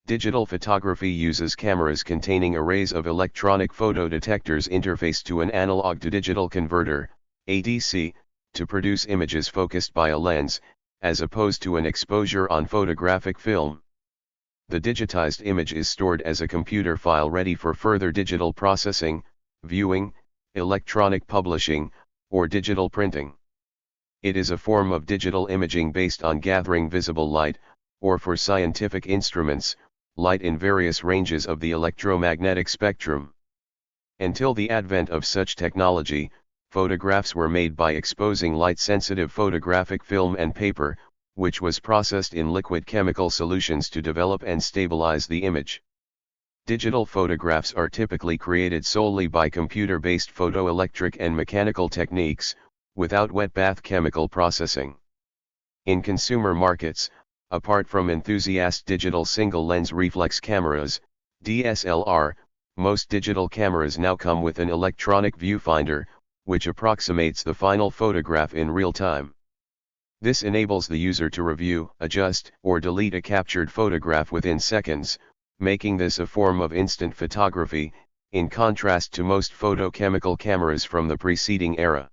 Digital photography uses cameras containing arrays of electronic photodetectors interfaced to an analog-to-digital converter, ADC, to produce images focused by a lens, as opposed to an exposure on photographic film. The digitized image is stored as a computer file ready for further digital processing, viewing, electronic publishing, or digital printing. It is a form of digital imaging based on gathering visible light, or for scientific instruments, light in various ranges of the electromagnetic spectrum. Until the advent of such technology, photographs were made by exposing light-sensitive photographic film and paper, which was processed in liquid chemical solutions to develop and stabilize the image. Digital photographs are typically created solely by computer-based photoelectric and mechanical techniques, without wet bath chemical processing. In consumer markets, apart from enthusiast digital single-lens reflex cameras, DSLR, most digital cameras now come with an electronic viewfinder, which approximates the final photograph in real time. This enables the user to review, adjust, or delete a captured photograph within seconds, making this a form of instant photography, in contrast to most photochemical cameras from the preceding era.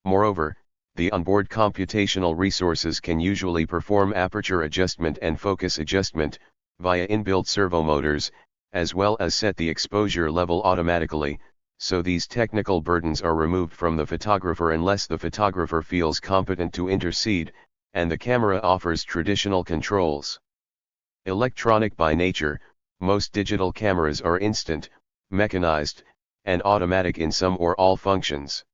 Moreover, the onboard computational resources can usually perform aperture adjustment and focus adjustment, via inbuilt servomotors, as well as set the exposure level automatically, so these technical burdens are removed from the photographer unless the photographer feels competent to intercede, and the camera offers traditional controls. Electronic by nature, most digital cameras are instant, mechanized, and automatic in some or all functions.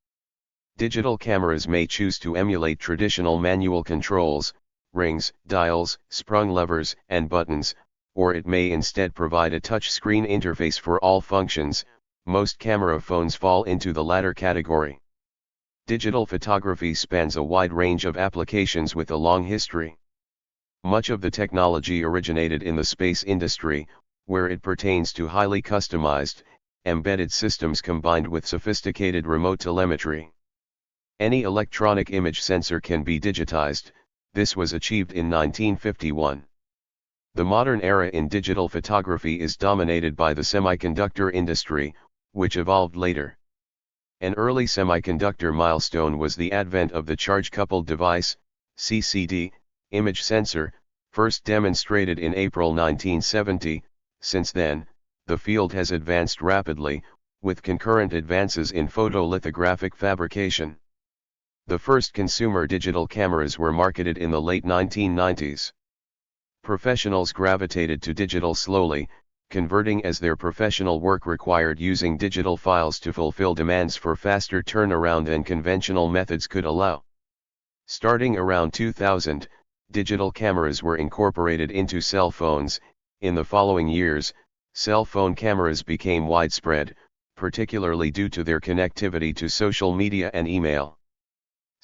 Digital cameras may choose to emulate traditional manual controls, rings, dials, sprung levers, and buttons, or it may instead provide a touchscreen interface for all functions. Most camera phones fall into the latter category. Digital photography spans a wide range of applications with a long history. Much of the technology originated in the space industry, where it pertains to highly customized, embedded systems combined with sophisticated remote telemetry. Any electronic image sensor can be digitized. This was achieved in 1951. The modern era in digital photography is dominated by the semiconductor industry, which evolved later. An early semiconductor milestone was the advent of the charge-coupled device, CCD, image sensor, first demonstrated in April 1970. Since then, the field has advanced rapidly, with concurrent advances in photolithographic fabrication. The first consumer digital cameras were marketed in the late 1990s. Professionals gravitated to digital slowly, converting as their professional work required using digital files to fulfill demands for faster turnaround than conventional methods could allow. Starting around 2000, digital cameras were incorporated into cell phones. In the following years, cell phone cameras became widespread, particularly due to their connectivity to social media and email.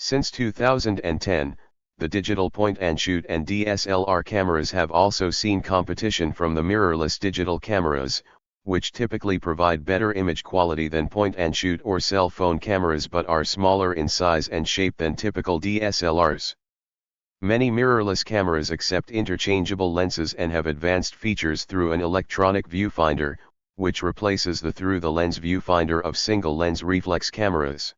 Since 2010, the digital point-and-shoot and DSLR cameras have also seen competition from the mirrorless digital cameras, which typically provide better image quality than point-and-shoot or cell phone cameras but are smaller in size and shape than typical DSLRs. Many mirrorless cameras accept interchangeable lenses and have advanced features through an electronic viewfinder, which replaces the through-the-lens viewfinder of single-lens reflex cameras.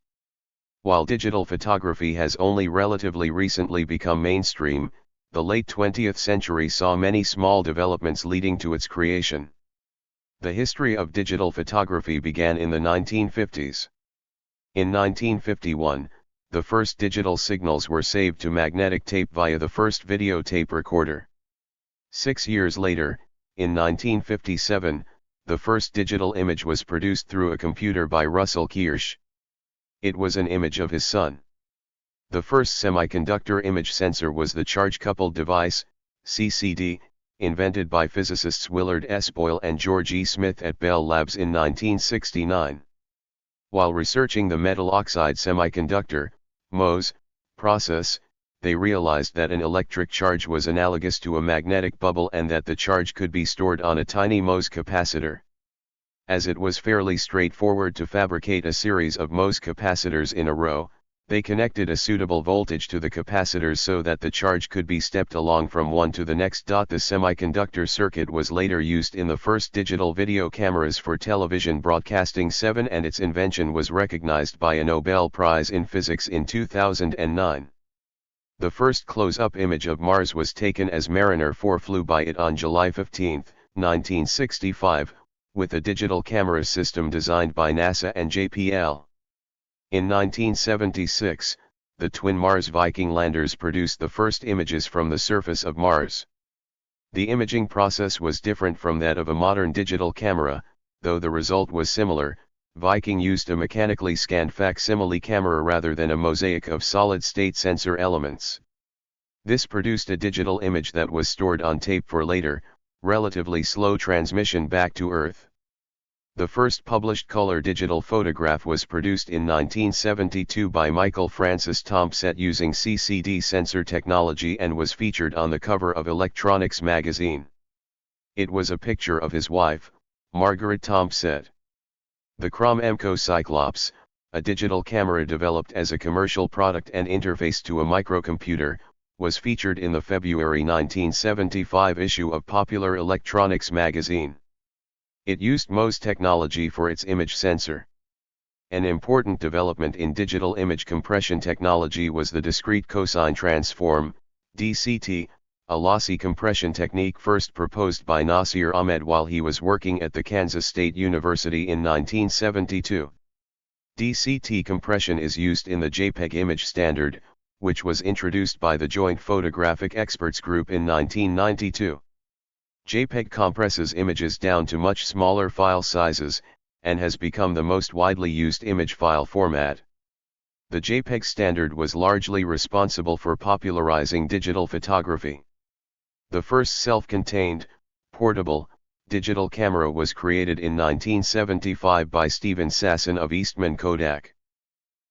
While digital photography has only relatively recently become mainstream, the late 20th century saw many small developments leading to its creation. The history of digital photography began in the 1950s. In 1951, the first digital signals were saved to magnetic tape via the first videotape recorder. 6 years later, in 1957, the first digital image was produced through a computer by Russell Kirsch. It was an image of his son. The first semiconductor image sensor was the charge-coupled device, CCD, invented by physicists Willard S. Boyle and George E. Smith at Bell Labs in 1969. While researching the metal oxide semiconductor, MOS, process, they realized that an electric charge was analogous to a magnetic bubble and that the charge could be stored on a tiny MOS capacitor. As it was fairly straightforward to fabricate a series of MOS capacitors in a row, They connected a suitable voltage to the capacitors so that the charge could be stepped along from one to the next. The semiconductor circuit was later used in the first digital video cameras for television broadcasting 7, and its invention was recognized by a Nobel Prize in Physics in 2009. The first close-up image of Mars was taken as Mariner 4 flew by it on July 15, 1965, with a digital camera system designed by NASA and JPL. In 1976, the twin Mars Viking landers produced the first images from the surface of Mars. The imaging process was different from that of a modern digital camera, though the result was similar. Viking used a mechanically scanned facsimile camera rather than a mosaic of solid-state sensor elements. This produced a digital image that was stored on tape for later, relatively slow transmission back to Earth. The first published color digital photograph was produced in 1972 by Michael Francis Thompson using CCD sensor technology and was featured on the cover of Electronics magazine. It was a picture of his wife, Margaret Thompson. The Crom-Emco Cyclops, a digital camera developed as a commercial product and interfaced to a microcomputer, was featured in the February 1975 issue of Popular Electronics magazine. It used MOS technology for its image sensor. An important development in digital image compression technology was the discrete cosine transform, DCT, a lossy compression technique first proposed by Nasir Ahmed while he was working at the Kansas State University in 1972. DCT compression is used in the JPEG image standard, which was introduced by the Joint Photographic Experts Group in 1992. JPEG compresses images down to much smaller file sizes, and has become the most widely used image file format. The JPEG standard was largely responsible for popularizing digital photography. The first self-contained, portable, digital camera was created in 1975 by Stephen Sasson of Eastman Kodak.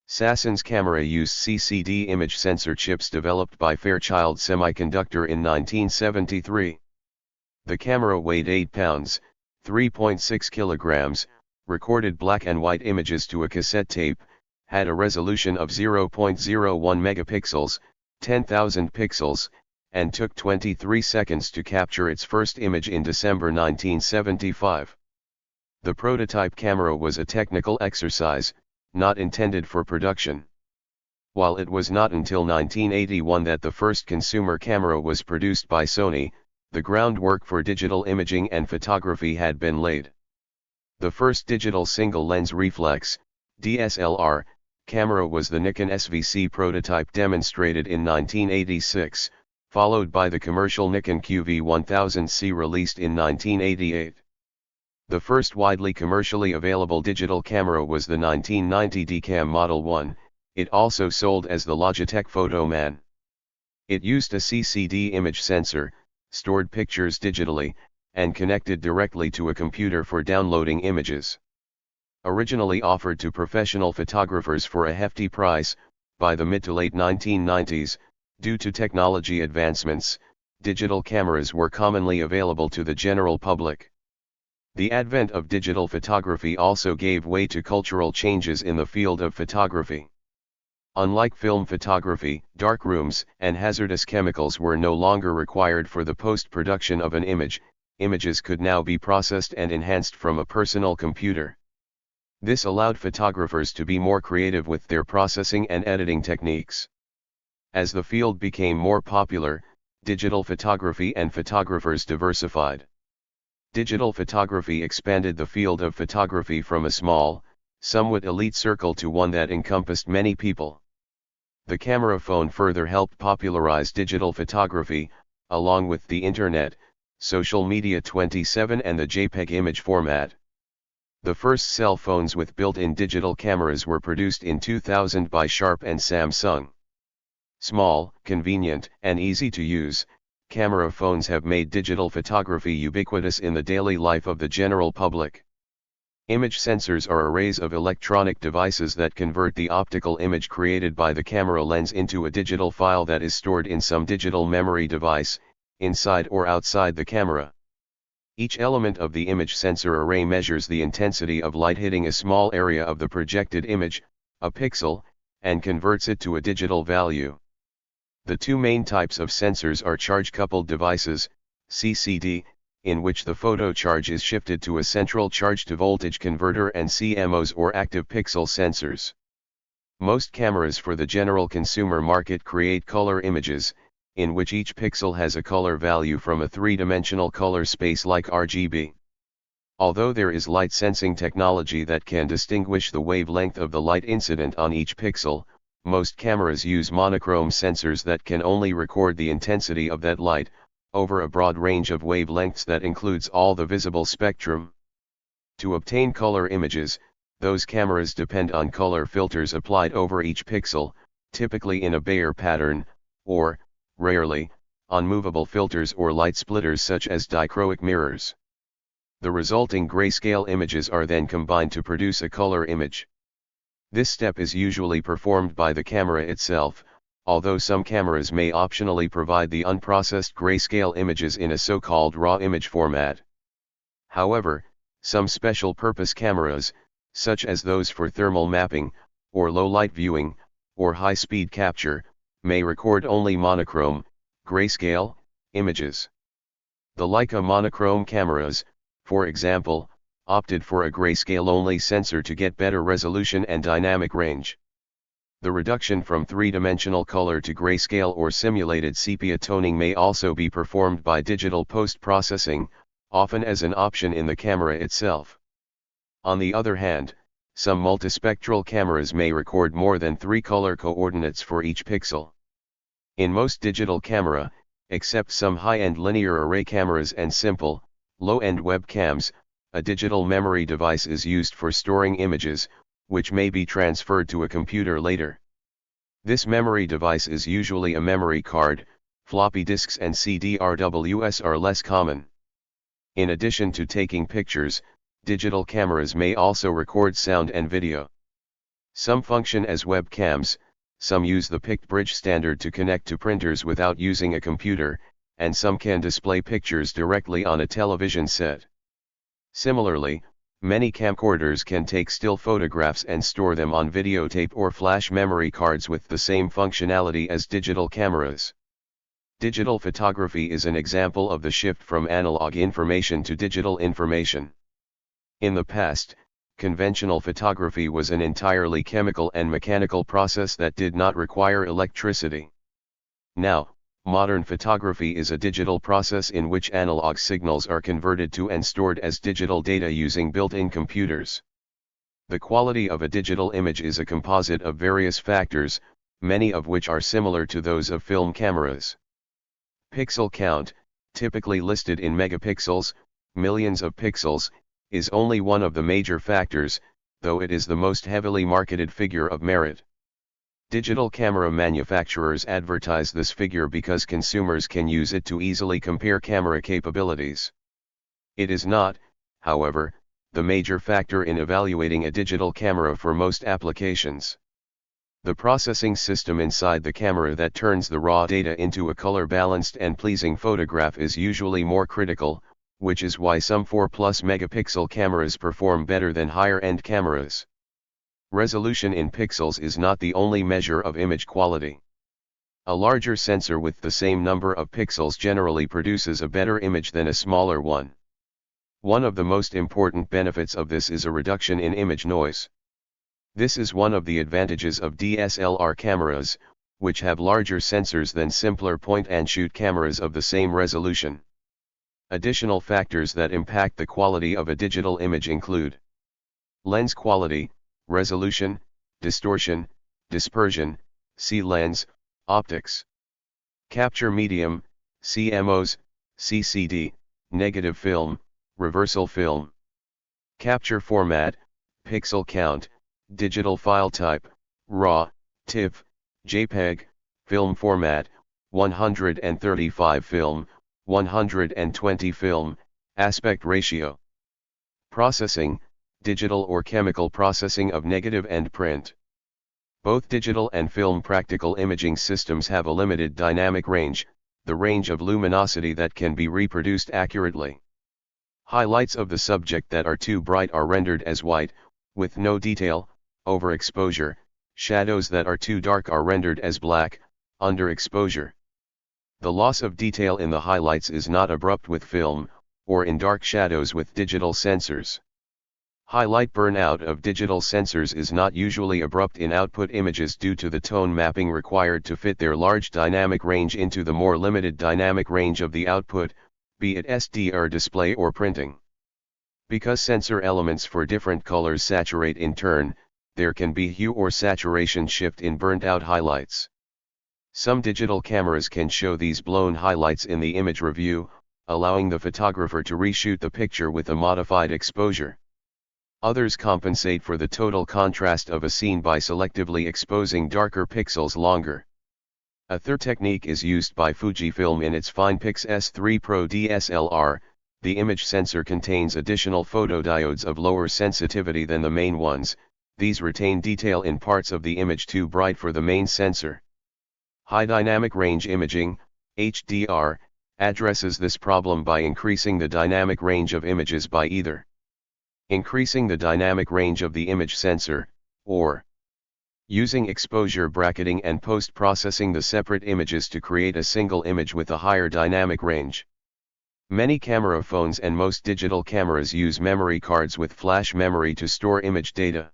Sasson's camera used CCD image sensor chips developed by Fairchild Semiconductor in 1973. The camera weighed 8 pounds, 3.6 kilograms, recorded black and white images to a cassette tape, had a resolution of 0.01 megapixels, 10,000 pixels, and took 23 seconds to capture its first image in December 1975. The prototype camera was a technical exercise, not intended for production. While it was not until 1981 that the first consumer camera was produced by Sony, the groundwork for digital imaging and photography had been laid. The first digital single-lens reflex, DSLR, camera was the Nikon SVC prototype demonstrated in 1986, followed by the commercial Nikon QV1000C released in 1988. The first widely commercially available digital camera was the 1990 DCAM Model 1, it also sold as the Logitech Photoman. It used a CCD image sensor, stored pictures digitally, and connected directly to a computer for downloading images. Originally offered to professional photographers for a hefty price, by the mid to late 1990s, due to technology advancements, digital cameras were commonly available to the general public. The advent of digital photography also gave way to cultural changes in the field of photography. Unlike film photography, darkrooms and hazardous chemicals were no longer required for the post-production of an image. Images could now be processed and enhanced from a personal computer. This allowed photographers to be more creative with their processing and editing techniques. As the field became more popular, digital photography and photographers diversified. Digital photography expanded the field of photography from a small, somewhat elite circle to one that encompassed many people. The camera phone further helped popularize digital photography, along with the internet, social media 27 and the JPEG image format. The first cell phones with built-in digital cameras were produced in 2000 by Sharp and Samsung. Small, convenient, and easy to use, camera phones have made digital photography ubiquitous in the daily life of the general public. Image sensors are arrays of electronic devices that convert the optical image created by the camera lens into a digital file that is stored in some digital memory device, inside or outside the camera. Each element of the image sensor array measures the intensity of light hitting a small area of the projected image, a pixel, and converts it to a digital value. The two main types of sensors are charge-coupled devices, CCD, in which the photo charge is shifted to a central charge-to-voltage converter, and CMOS or active pixel sensors. Most cameras for the general consumer market create color images, in which each pixel has a color value from a three-dimensional color space like RGB. Although there is light sensing technology that can distinguish the wavelength of the light incident on each pixel, most cameras use monochrome sensors that can only record the intensity of that light, over a broad range of wavelengths that includes all the visible spectrum. To obtain color images, those cameras depend on color filters applied over each pixel, typically in a Bayer pattern, or, rarely, on movable filters or light splitters such as dichroic mirrors. The resulting grayscale images are then combined to produce a color image. This step is usually performed by the camera itself, although some cameras may optionally provide the unprocessed grayscale images in a so-called raw image format. However, some special-purpose cameras, such as those for thermal mapping, or low-light viewing, or high-speed capture, may record only monochrome, grayscale, images. The Leica monochrome cameras, for example, opted for a grayscale-only sensor to get better resolution and dynamic range. The reduction from three-dimensional color to grayscale or simulated sepia toning may also be performed by digital post-processing, often as an option in the camera itself. On the other hand, some multispectral cameras may record more than 3 color coordinates for each pixel. In most digital camera, except some high-end linear array cameras and simple, low-end webcams, a digital memory device is used for storing images, which may be transferred to a computer later. This memory device is usually a memory card. Floppy disks and CD-RWS are less common. In addition to taking pictures, digital cameras may also record sound and video. Some function as webcams, some use the PICT bridge standard to connect to printers without using a computer, and some can display pictures directly on a television set. Similarly, many camcorders can take still photographs and store them on videotape or flash memory cards with the same functionality as digital cameras. Digital photography is an example of the shift from analog information to digital information. In the past, conventional photography was an entirely chemical and mechanical process that did not require electricity. Now, modern photography is a digital process in which analog signals are converted to and stored as digital data using built-in computers. The quality of a digital image is a composite of various factors, many of which are similar to those of film cameras. Pixel count, typically listed in megapixels, millions of pixels, is only one of the major factors, though it is the most heavily marketed figure of merit. Digital camera manufacturers advertise this figure because consumers can use it to easily compare camera capabilities. It is not, however, the major factor in evaluating a digital camera for most applications. The processing system inside the camera that turns the raw data into a color-balanced and pleasing photograph is usually more critical, which is why some 4+ megapixel cameras perform better than higher-end cameras. Resolution in pixels is not the only measure of image quality. A larger sensor with the same number of pixels generally produces a better image than a smaller one. One of the most important benefits of this is a reduction in image noise. This is one of the advantages of DSLR cameras, which have larger sensors than simpler point-and-shoot cameras of the same resolution. Additional factors that impact the quality of a digital image include lens quality, resolution, distortion, dispersion, C-lens, optics. Capture medium, CMOS, CCD, negative film, reversal film. Capture format, pixel count, digital file type, RAW, TIFF, JPEG, film format, 135 film, 120 film, aspect ratio. Processing, digital or chemical processing of negative and print. Both digital and film practical imaging systems have a limited dynamic range, the range of luminosity that can be reproduced accurately. Highlights of the subject that are too bright are rendered as white, with no detail, overexposure, Shadows that are too dark are rendered as black, under exposure. The loss of detail in the highlights is not abrupt with film, or in dark shadows with digital sensors. Highlight burnout of digital sensors is not usually abrupt in output images due to the tone mapping required to fit their large dynamic range into the more limited dynamic range of the output, be it SDR display or printing. Because sensor elements for different colors saturate in turn, there can be hue or saturation shift in burnt out highlights. Some digital cameras can show these blown highlights in the image review, allowing the photographer to reshoot the picture with a modified exposure. Others compensate for the total contrast of a scene by selectively exposing darker pixels longer. A third technique is used by Fujifilm in its FinePix S3 Pro DSLR. The image sensor contains additional photodiodes of lower sensitivity than the main ones. These retain detail in parts of the image too bright for the main sensor. High dynamic range imaging, HDR, addresses this problem by increasing the dynamic range of images by either increasing the dynamic range of the image sensor, or using exposure bracketing and post-processing the separate images to create a single image with a higher dynamic range. Many camera phones and most digital cameras use memory cards with flash memory to store image data.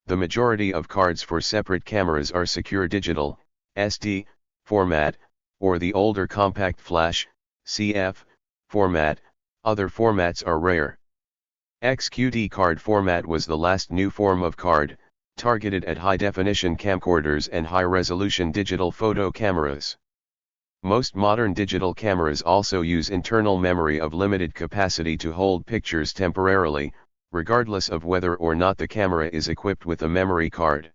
The majority of cards for separate cameras are secure digital, SD, format, or the older compact flash, CF, format. Other formats are rare. XQD card format was the last new form of card, targeted at high-definition camcorders and high-resolution digital photo cameras. Most modern digital cameras also use internal memory of limited capacity to hold pictures temporarily, regardless of whether or not the camera is equipped with a memory card.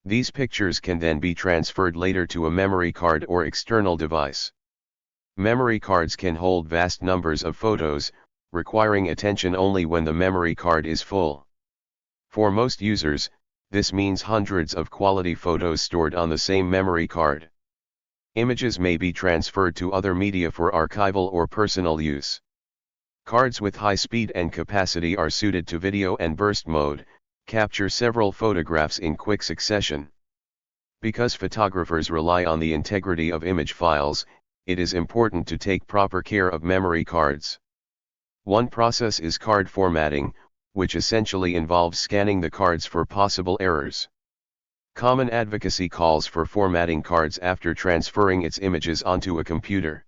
These pictures can then be transferred later to a memory card or external device. Memory cards can hold vast numbers of photos, requiring attention only when the memory card is full. For most users, this means hundreds of quality photos stored on the same memory card. Images may be transferred to other media for archival or personal use. Cards with high speed and capacity are suited to video and burst mode, capture several photographs in quick succession. Because photographers rely on the integrity of image files, it is important to take proper care of memory cards. One process is card formatting, which essentially involves scanning the cards for possible errors. Common advocacy calls for formatting cards after transferring its images onto a computer.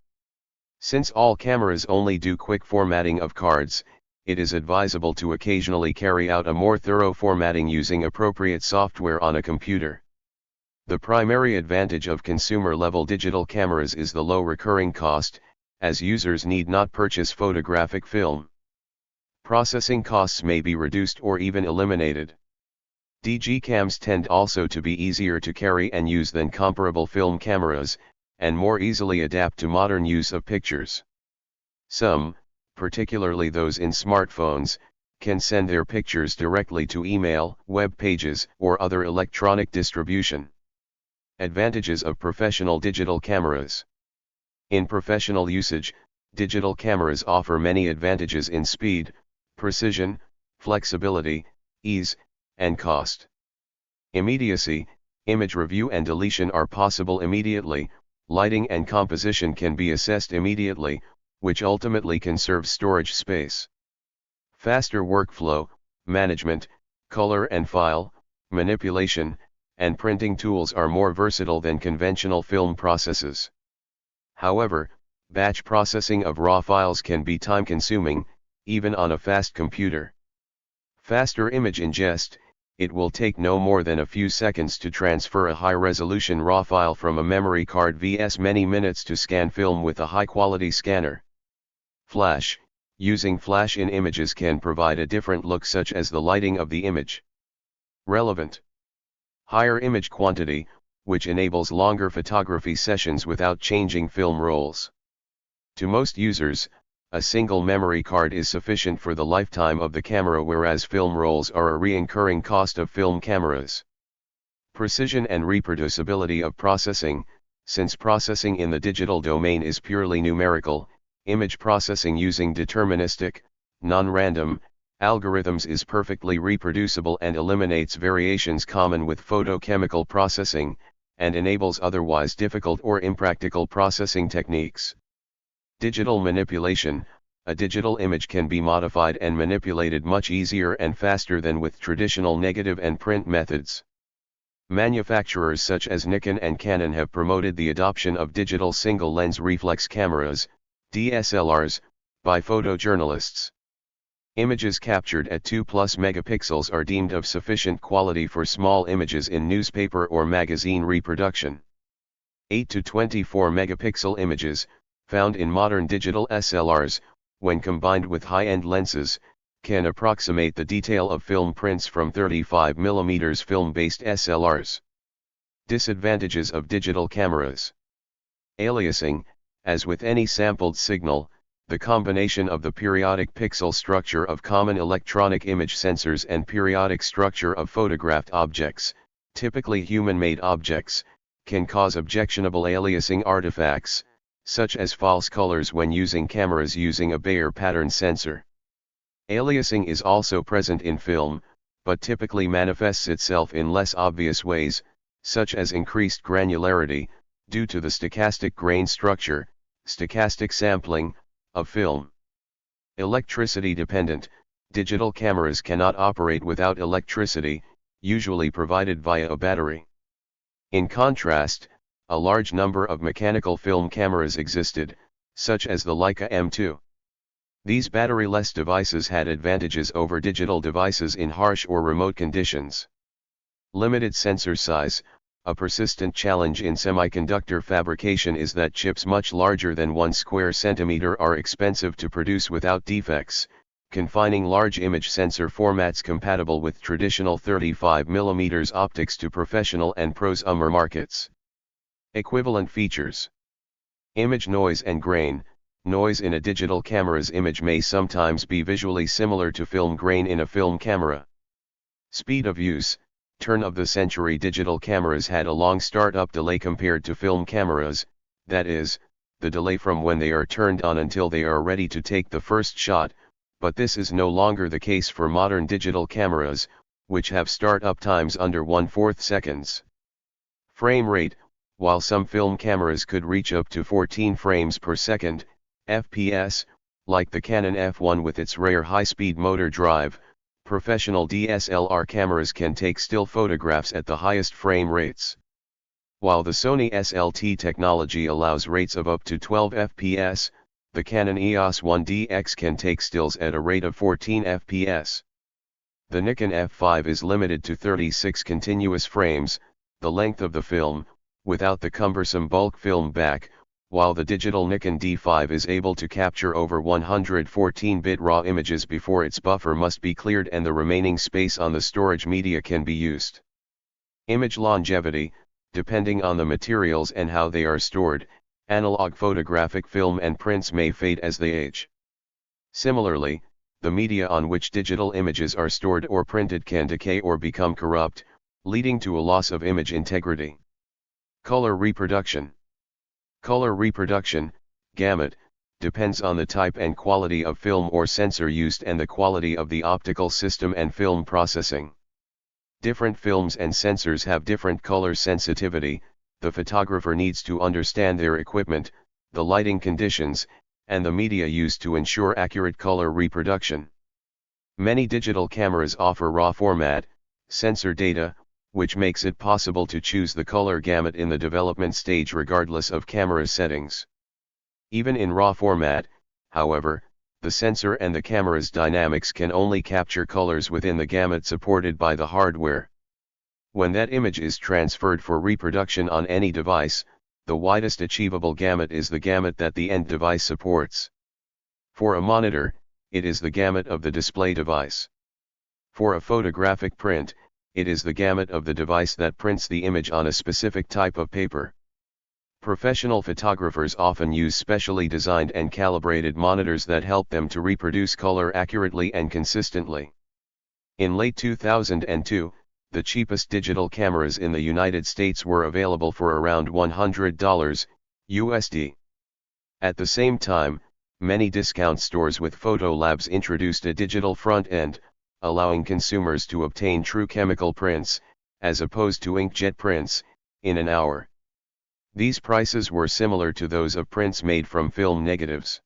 Since all cameras only do quick formatting of cards, it is advisable to occasionally carry out a more thorough formatting using appropriate software on a computer. The primary advantage of consumer-level digital cameras is the low recurring cost, as users need not purchase photographic film. Processing costs may be reduced or even eliminated. DG cams tend also to be easier to carry and use than comparable film cameras, and more easily adapt to modern use of pictures. Some, particularly those in smartphones, can send their pictures directly to email, web pages, or other electronic distribution. Advantages of professional digital cameras. In professional usage, digital cameras offer many advantages in speed, precision, flexibility, ease, and cost. Immediacy, image review and deletion are possible immediately, lighting and composition can be assessed immediately, which ultimately conserves storage space. Faster workflow, management, color and file, manipulation, and printing tools are more versatile than conventional film processes. However, batch processing of raw files can be time-consuming, even on a fast computer. Faster image ingest, it will take no more than a few seconds to transfer a high-resolution raw file from a memory card vs many minutes to scan film with a high-quality scanner. Flash, using flash in images can provide a different look such as the lighting of the image. Relevant. Higher image quantity, which enables longer photography sessions without changing film rolls. To most users, a single memory card is sufficient for the lifetime of the camera, whereas film rolls are a recurring cost of film cameras. Precision and reproducibility of processing. Since processing in the digital domain is purely numerical, image processing using deterministic, non-random, algorithms is perfectly reproducible and eliminates variations common with photochemical processing, and enables otherwise difficult or impractical processing techniques. Digital manipulation. A digital image can be modified and manipulated much easier and faster than with traditional negative and print methods. Manufacturers such as Nikon and Canon have promoted the adoption of digital single-lens reflex cameras, DSLRs, by photojournalists. Images captured at 2+ megapixels are deemed of sufficient quality for small images in newspaper or magazine reproduction. 8 to 24 megapixel images, found in modern digital SLRs, when combined with high-end lenses, can approximate the detail of film prints from 35mm film-based SLRs. Disadvantages of digital cameras. Aliasing. As with any sampled signal, the combination of the periodic pixel structure of common electronic image sensors and periodic structure of photographed objects, typically human-made objects, can cause objectionable aliasing artifacts, such as false colors when using cameras using a Bayer pattern sensor. Aliasing is also present in film, but typically manifests itself in less obvious ways, such as increased granularity, due to the stochastic grain structure, stochastic sampling, of film. Electricity dependent. Digital cameras cannot operate without electricity, usually provided via a battery. In contrast, a large number of mechanical film cameras existed, such as the Leica M2. These battery-less devices had advantages over digital devices in harsh or remote conditions. Limited sensor size. A persistent challenge in semiconductor fabrication is that chips much larger than 1 square centimeter are expensive to produce without defects, confining large image sensor formats compatible with traditional 35mm optics to professional and prosumer markets. Equivalent features. Image noise and grain. Noise in a digital camera's image may sometimes be visually similar to film grain in a film camera. Speed of use. Turn-of-the-century digital cameras had a long startup delay compared to film cameras, that is, the delay from when they are turned on until they are ready to take the first shot, but this is no longer the case for modern digital cameras, which have startup times under 1/4 seconds. Frame rate. While some film cameras could reach up to 14 frames per second, FPS, like the Canon F1 with its rare high-speed motor drive, professional DSLR cameras can take still photographs at the highest frame rates. While the Sony SLT technology allows rates of up to 12 FPS, the Canon EOS 1DX can take stills at a rate of 14 FPS. The Nikon F5 is limited to 36 continuous frames, the length of the film, without the cumbersome bulk film back, while the digital Nikon D5 is able to capture over 114-bit RAW images before its buffer must be cleared and the remaining space on the storage media can be used. Image longevity. Depending on the materials and how they are stored, analog photographic film and prints may fade as they age. Similarly, the media on which digital images are stored or printed can decay or become corrupt, leading to a loss of image integrity. Color reproduction. Color reproduction, gamut, depends on the type and quality of film or sensor used and the quality of the optical system and film processing. Different films and sensors have different color sensitivity. The photographer needs to understand their equipment, the lighting conditions, and the media used to ensure accurate color reproduction. Many digital cameras offer raw format, sensor data, which makes it possible to choose the color gamut in the development stage regardless of camera settings. Even in raw format, however, the sensor and the camera's dynamics can only capture colors within the gamut supported by the hardware. When that image is transferred for reproduction on any device, the widest achievable gamut is the gamut that the end device supports. For a monitor, it is the gamut of the display device. For a photographic print, it is the gamut of the device that prints the image on a specific type of paper. Professional photographers often use specially designed and calibrated monitors that help them to reproduce color accurately and consistently. In late 2002, the cheapest digital cameras in the United States were available for around $100 USD. At the same time, many discount stores with photo labs introduced a digital front end, allowing consumers to obtain true chemical prints, as opposed to inkjet prints, in an hour. These prices were similar to those of prints made from film negatives.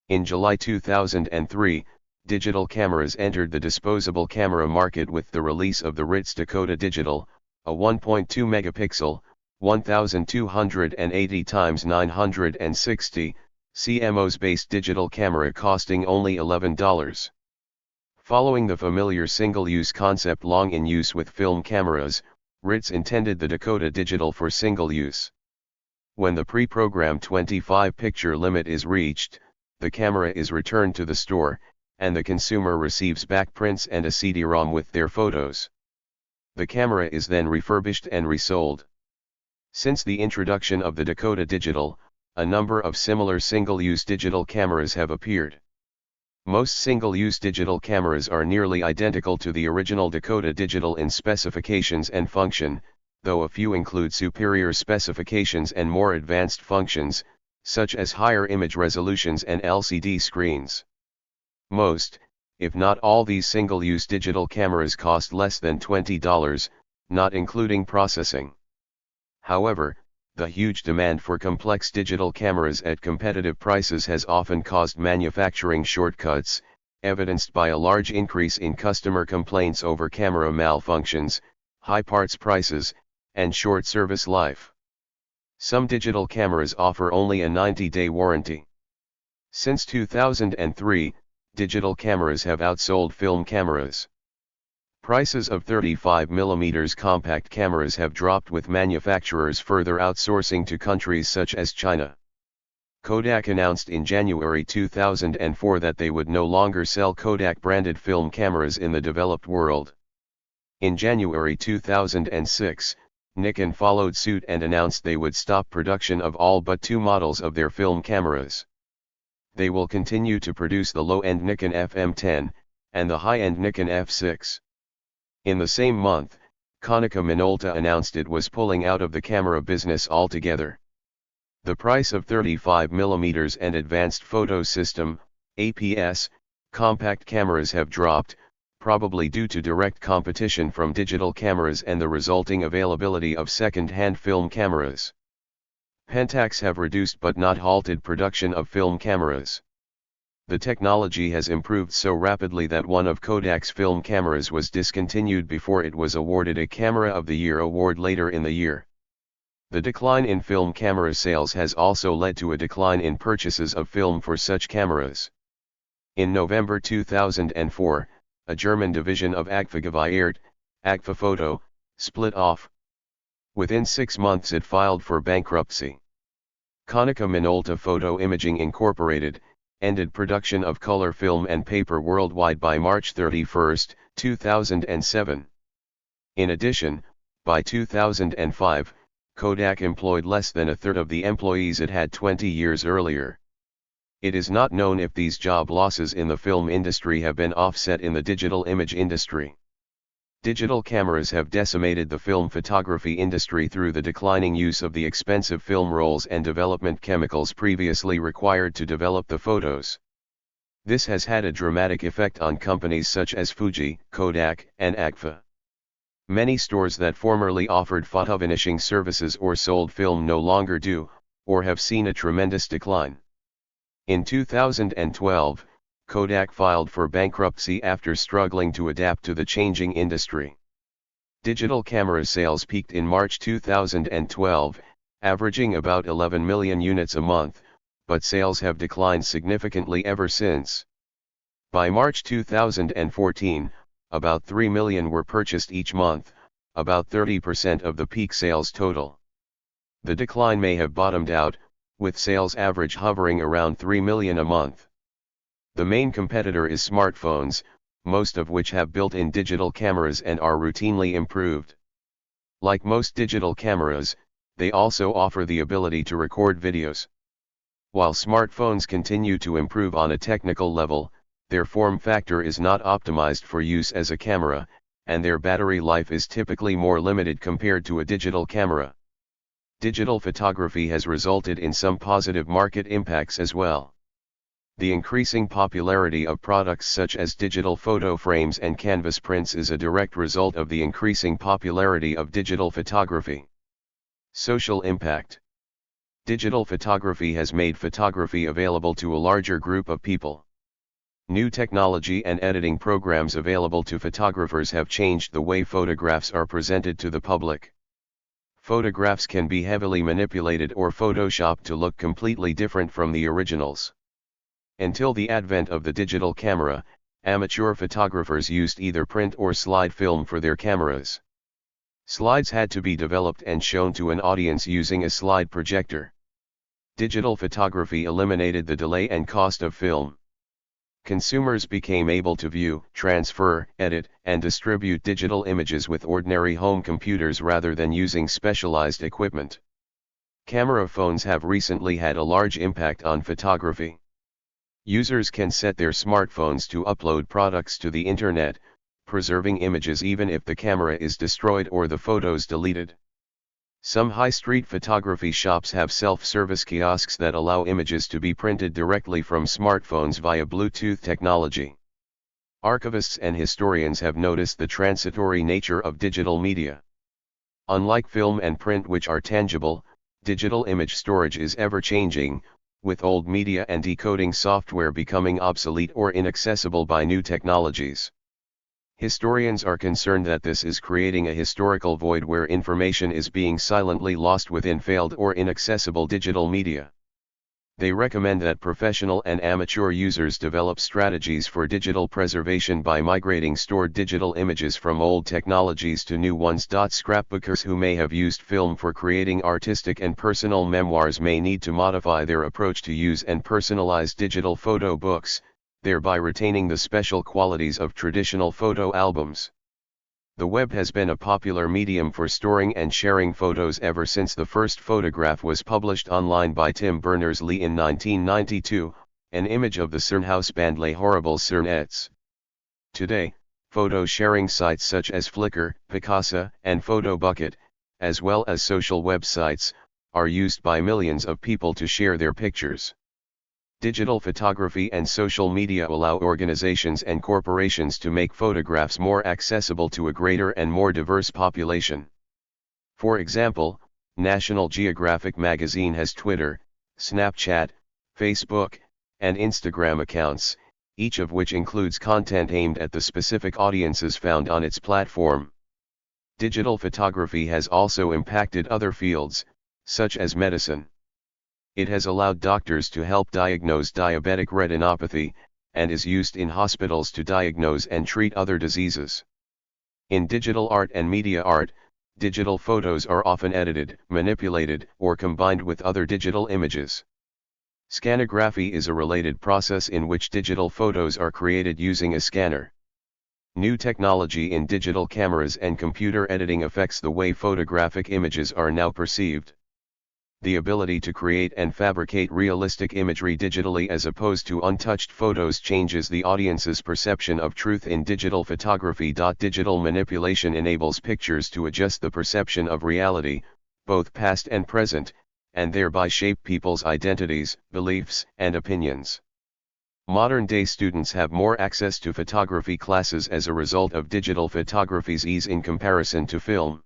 In July 2003, digital cameras entered the disposable camera market with the release of the Ritz Dakota Digital, a 1.2 megapixel, 1280 x 960 cmos-based digital camera costing only $11. Following the familiar single-use concept long in use with film cameras, Ritz intended the Dakota Digital for single use. When the pre-programmed 25-picture limit is reached, the camera is returned to the store, and the consumer receives back prints and a CD-ROM with their photos. The camera is then refurbished and resold. Since the introduction of the Dakota Digital, a number of similar single-use digital cameras have appeared. Most single-use digital cameras are nearly identical to the original Dakota Digital in specifications and function, though a few include superior specifications and more advanced functions, such as higher image resolutions and LCD screens. Most, if not all, these single-use digital cameras cost less than $20, not including processing. However, the huge demand for complex digital cameras at competitive prices has often caused manufacturing shortcuts, evidenced by a large increase in customer complaints over camera malfunctions, high parts prices, and short service life. Some digital cameras offer only a 90-day warranty. Since 2003, digital cameras have outsold film cameras. Prices of 35mm compact cameras have dropped, with manufacturers further outsourcing to countries such as China. Kodak announced in January 2004 that they would no longer sell Kodak-branded film cameras in the developed world. In January 2006, Nikon followed suit and announced they would stop production of all but 2 models of their film cameras. They will continue to produce the low-end Nikon FM10, and the high-end Nikon F6. In the same month, Konica Minolta announced it was pulling out of the camera business altogether. The price of 35mm and Advanced Photo System, APS, compact cameras have dropped, probably due to direct competition from digital cameras and the resulting availability of second-hand film cameras. Pentax have reduced but not halted production of film cameras. The technology has improved so rapidly that one of Kodak's film cameras was discontinued before it was awarded a Camera of the Year award later in the year. The decline in film camera sales has also led to a decline in purchases of film for such cameras. In November 2004, a German division of Agfa Agfa-Photo, split off. Within 6 months it filed for bankruptcy. Konica Minolta Photo Imaging Incorporated ended production of color film and paper worldwide by March 31, 2007. In addition, by 2005, Kodak employed less than a third of the employees it had 20 years earlier. It is not known if these job losses in the film industry have been offset in the digital image industry. Digital cameras have decimated the film photography industry through the declining use of the expensive film rolls and development chemicals previously required to develop the photos. This has had a dramatic effect on companies such as Fuji, Kodak, and Agfa. Many stores that formerly offered photofinishing services or sold film no longer do, or have seen a tremendous decline. In 2012, Kodak filed for bankruptcy after struggling to adapt to the changing industry. Digital camera sales peaked in March 2012, averaging about 11 million units a month, but sales have declined significantly ever since. By March 2014, about 3 million were purchased each month, about 30% of the peak sales total. The decline may have bottomed out, with sales average hovering around 3 million a month. The main competitor is smartphones, most of which have built-in digital cameras and are routinely improved. Like most digital cameras, they also offer the ability to record videos. While smartphones continue to improve on a technical level, their form factor is not optimized for use as a camera, and their battery life is typically more limited compared to a digital camera. Digital photography has resulted in some positive market impacts as well. The increasing popularity of products such as digital photo frames and canvas prints is a direct result of the increasing popularity of digital photography. Social impact. Digital photography has made photography available to a larger group of people. New technology and editing programs available to photographers have changed the way photographs are presented to the public. Photographs can be heavily manipulated or photoshopped to look completely different from the originals. Until the advent of the digital camera, amateur photographers used either print or slide film for their cameras. Slides had to be developed and shown to an audience using a slide projector. Digital photography eliminated the delay and cost of film. Consumers became able to view, transfer, edit, and distribute digital images with ordinary home computers rather than using specialized equipment. Camera phones have recently had a large impact on photography. Users can set their smartphones to upload products to the internet, preserving images even if the camera is destroyed or the photos deleted. Some high-street photography shops have self-service kiosks that allow images to be printed directly from smartphones via Bluetooth technology. Archivists and historians have noticed the transitory nature of digital media. Unlike film and print, which are tangible, digital image storage is ever-changing, with old media and decoding software becoming obsolete or inaccessible by new technologies. Historians are concerned that this is creating a historical void where information is being silently lost within failed or inaccessible digital media. They recommend that professional and amateur users develop strategies for digital preservation by migrating stored digital images from old technologies to new ones. Scrapbookers who may have used film for creating artistic and personal memoirs may need to modify their approach to use and personalize digital photo books, thereby retaining the special qualities of traditional photo albums. The web has been a popular medium for storing and sharing photos ever since the first photograph was published online by Tim Berners-Lee in 1992, an image of the Cernhouse band Les Horribles Cernettes. Today, photo sharing sites such as Flickr, Picasa, and PhotoBucket, as well as social websites, are used by millions of people to share their pictures. Digital photography and social media allow organizations and corporations to make photographs more accessible to a greater and more diverse population. For example, National Geographic magazine has Twitter, Snapchat, Facebook, and Instagram accounts, each of which includes content aimed at the specific audiences found on its platform. Digital photography has also impacted other fields, such as medicine. It has allowed doctors to help diagnose diabetic retinopathy, and is used in hospitals to diagnose and treat other diseases. In digital art and media art, digital photos are often edited, manipulated, or combined with other digital images. Scanography is a related process in which digital photos are created using a scanner. New technology in digital cameras and computer editing affects the way photographic images are now perceived. The ability to create and fabricate realistic imagery digitally as opposed to untouched photos changes the audience's perception of truth in digital photography. Digital manipulation enables pictures to adjust the perception of reality, both past and present, and thereby shape people's identities, beliefs, and opinions. Modern-day students have more access to photography classes as a result of digital photography's ease in comparison to film.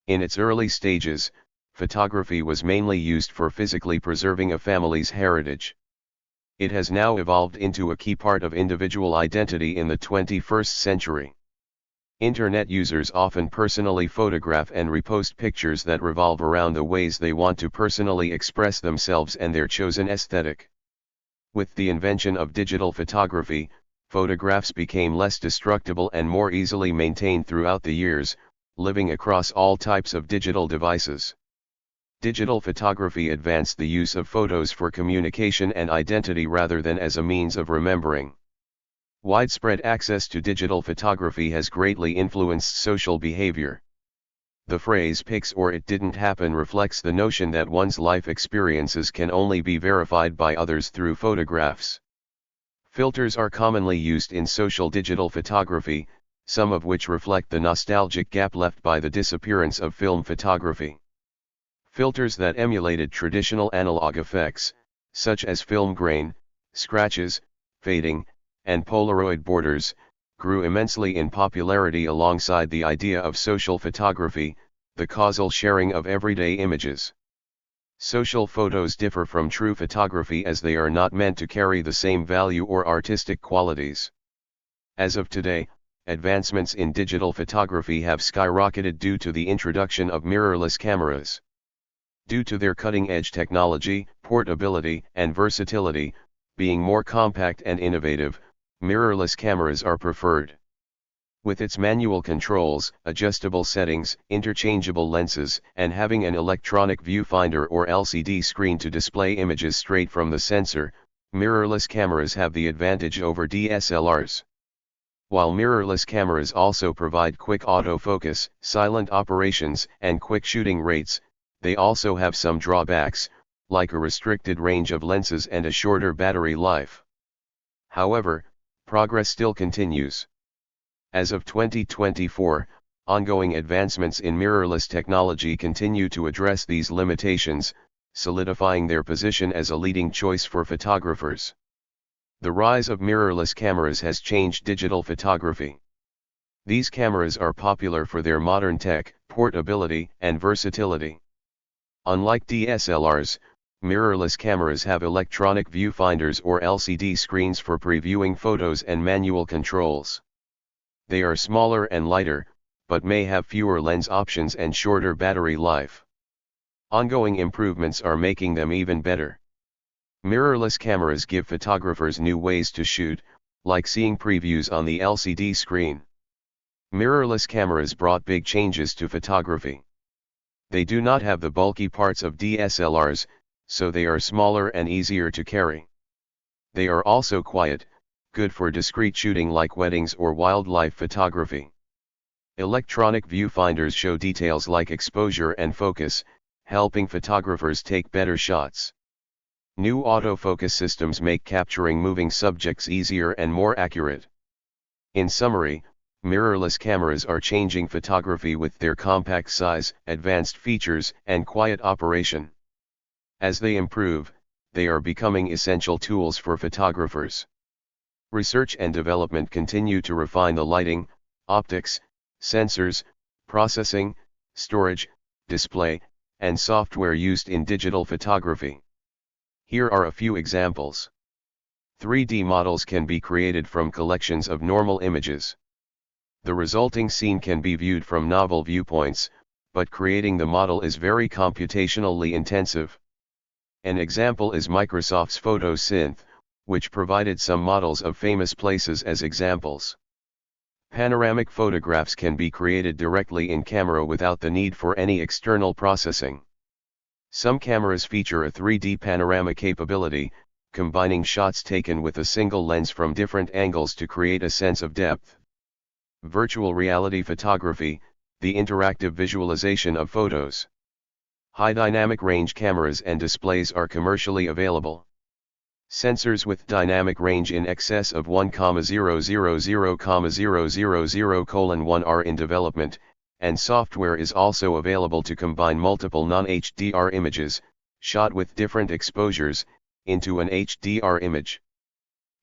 In its early stages, photography was mainly used for physically preserving a family's heritage. It has now evolved into a key part of individual identity in the 21st century. Internet users often personally photograph and repost pictures that revolve around the ways they want to personally express themselves and their chosen aesthetic. With the invention of digital photography, photographs became less destructible and more easily maintained throughout the years, living across all types of digital devices. Digital photography advanced the use of photos for communication and identity rather than as a means of remembering. Widespread access to digital photography has greatly influenced social behavior. The phrase "pics or it didn't happen" reflects the notion that one's life experiences can only be verified by others through photographs. Filters are commonly used in social digital photography, some of which reflect the nostalgic gap left by the disappearance of film photography. Filters that emulated traditional analog effects, such as film grain, scratches, fading, and Polaroid borders, grew immensely in popularity alongside the idea of social photography, the causal sharing of everyday images. Social photos differ from true photography as they are not meant to carry the same value or artistic qualities. As of today, advancements in digital photography have skyrocketed due to the introduction of mirrorless cameras. Due to their cutting-edge technology, portability, and versatility, being more compact and innovative, mirrorless cameras are preferred. With its manual controls, adjustable settings, interchangeable lenses, and having an electronic viewfinder or LCD screen to display images straight from the sensor, mirrorless cameras have the advantage over DSLRs. While mirrorless cameras also provide quick autofocus, silent operations, and quick shooting rates, they also have some drawbacks, like a restricted range of lenses and a shorter battery life. However, progress still continues. As of 2024, ongoing advancements in mirrorless technology continue to address these limitations, solidifying their position as a leading choice for photographers. The rise of mirrorless cameras has changed digital photography. These cameras are popular for their modern tech, portability, and versatility. Unlike DSLRs, mirrorless cameras have electronic viewfinders or LCD screens for previewing photos and manual controls. They are smaller and lighter, but may have fewer lens options and shorter battery life. Ongoing improvements are making them even better. Mirrorless cameras give photographers new ways to shoot, like seeing previews on the LCD screen. Mirrorless cameras brought big changes to photography. They do not have the bulky parts of DSLRs, so they are smaller and easier to carry. They are also quiet, good for discreet shooting like weddings or wildlife photography. Electronic viewfinders show details like exposure and focus, helping photographers take better shots. New autofocus systems make capturing moving subjects easier and more accurate. In summary, mirrorless cameras are changing photography with their compact size, advanced features, and quiet operation. As they improve, they are becoming essential tools for photographers. Research and development continue to refine the lighting, optics, sensors, processing, storage, display, and software used in digital photography. Here are a few examples. 3D models can be created from collections of normal images. The resulting scene can be viewed from novel viewpoints, but creating the model is very computationally intensive. An example is Microsoft's PhotoSynth, which provided some models of famous places as examples. Panoramic photographs can be created directly in camera without the need for any external processing. Some cameras feature a 3D panorama capability, combining shots taken with a single lens from different angles to create a sense of depth. Virtual reality photography, the interactive visualization of photos. High dynamic range cameras and displays are commercially available. Sensors with dynamic range in excess of 1,000,000,000:1 are in development, and software is also available to combine multiple non-HDR images, shot with different exposures, into an HDR image.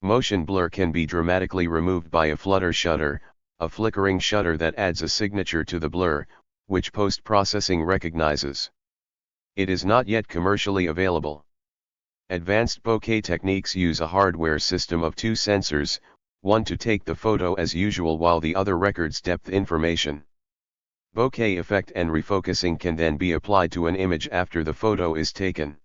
Motion blur can be dramatically removed by a flutter shutter, a flickering shutter that adds a signature to the blur, which post-processing recognizes. It is not yet commercially available. Advanced bokeh techniques use a hardware system of two sensors, one to take the photo as usual while the other records depth information. Bokeh effect and refocusing can then be applied to an image after the photo is taken.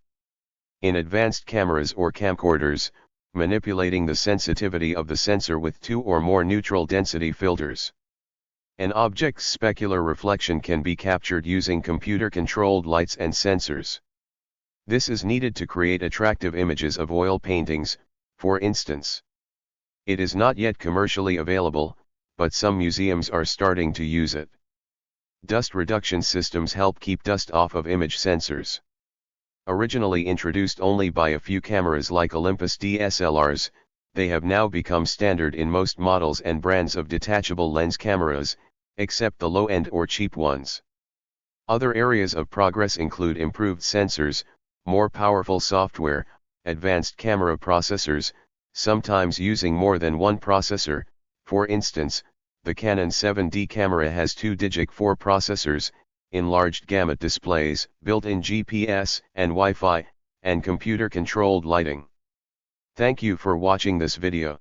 In advanced cameras or camcorders, manipulating the sensitivity of the sensor with two or more neutral density filters. An object's specular reflection can be captured using computer-controlled lights and sensors. This is needed to create attractive images of oil paintings, for instance. It is not yet commercially available, but some museums are starting to use it. Dust reduction systems help keep dust off of image sensors. Originally introduced only by a few cameras like Olympus DSLRs, they have now become standard in most models and brands of detachable lens cameras, except the low-end or cheap ones. Other areas of progress include improved sensors, more powerful software, advanced camera processors, sometimes using more than one processor. For instance, the Canon 7D camera has two Digic 4 processors, enlarged gamut displays, built-in GPS and Wi-Fi, and computer-controlled lighting. Thank you for watching this video.